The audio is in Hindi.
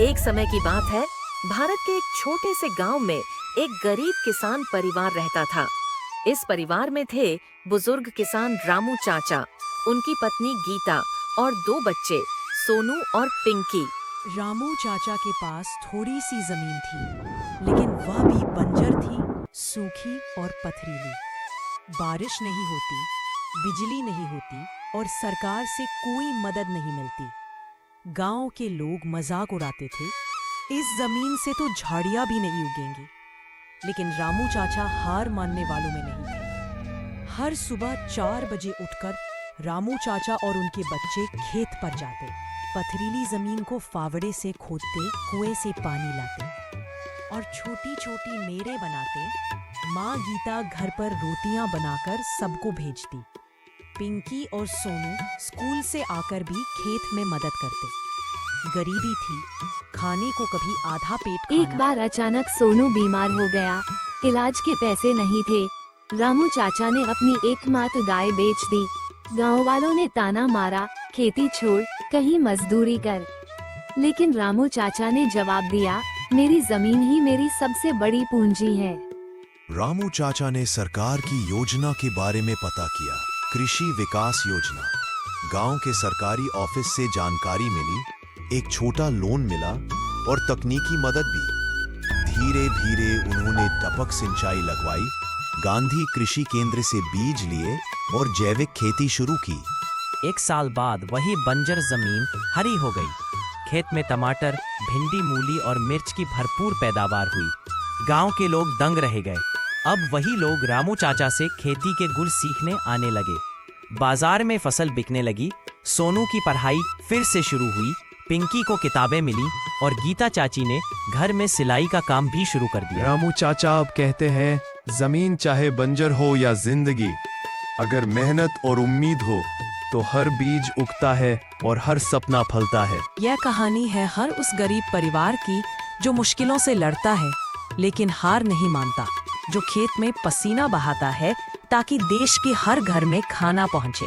एक समय की बात है, भारत के एक छोटे से गांव में एक गरीब किसान परिवार रहता था। इस परिवार में थे बुजुर्ग किसान रामू चाचा, उनकी पत्नी गीता और दो बच्चे सोनू और पिंकी। रामू चाचा के पास थोड़ी सी जमीन थी, लेकिन वह भी बंजर थी, सूखी और पथरीली। बारिश नहीं होती, बिजली नहीं होती और सरकार से कोई मदद नहीं मिलती। गांव के लोग मजाक उड़ाते थे, इस जमीन से तो झाड़ियां भी नहीं उगेंगी। लेकिन रामू चाचा हार मानने वालों में नहीं थे। हर सुबह 4 बजे उठकर रामू चाचा और उनके बच्चे खेत पर जाते, पथरीली जमीन को फावड़े से खोदते, कुएं से पानी लाते और छोटी छोटी मेरे बनाते। माँ गीता घर पर रोटियां बनाकर सबको भेजती। पिंकी और सोनू स्कूल से आकर भी खेत में मदद करते। गरीबी थी, खाने को कभी आधा पेट खाना। एक बार अचानक सोनू बीमार हो गया। इलाज के पैसे नहीं थे। रामू चाचा ने अपनी एकमात्र गाय बेच दी। गांव वालों ने ताना मारा, खेती छोड़, कहीं मजदूरी कर। लेकिन रामू चाचा ने जवाब दिया, मेरी जमीन ही मेरी सबसे बड़ी पूंजी है। रामू चाचा ने सरकार की योजना के बारे में पता किया। कृषि विकास योजना। गांव के सरकारी ऑफिस से जानकारी मिली, एक छोटा लोन मिला और तकनीकी मदद भी। धीरे धीरे उन्होंने टपक सिंचाई लगवाई, गांधी कृषि केंद्र से बीज लिए और जैविक खेती शुरू की। 1 साल बाद वही बंजर जमीन हरी हो गई। खेत में टमाटर, भिंडी, मूली और मिर्च की भरपूर पैदावार हुई। गांव के लोग दंग रह गए। अब वही लोग रामू चाचा से खेती के गुर सीखने आने लगे। बाजार में फसल बिकने लगी। सोनू की पढ़ाई फिर से शुरू हुई। पिंकी को किताबें मिली और गीता चाची ने घर में सिलाई का काम भी शुरू कर दिया। रामू चाचा अब कहते हैं, जमीन चाहे बंजर हो या जिंदगी, अगर मेहनत और उम्मीद हो तो हर बीज उगता है और हर सपना फलता है। यह कहानी है हर उस गरीब परिवार की जो मुश्किलों से लड़ता है लेकिन हार नहीं मानता, जो खेत में पसीना बहाता है ताकि देश के हर घर में खाना पहुंचे।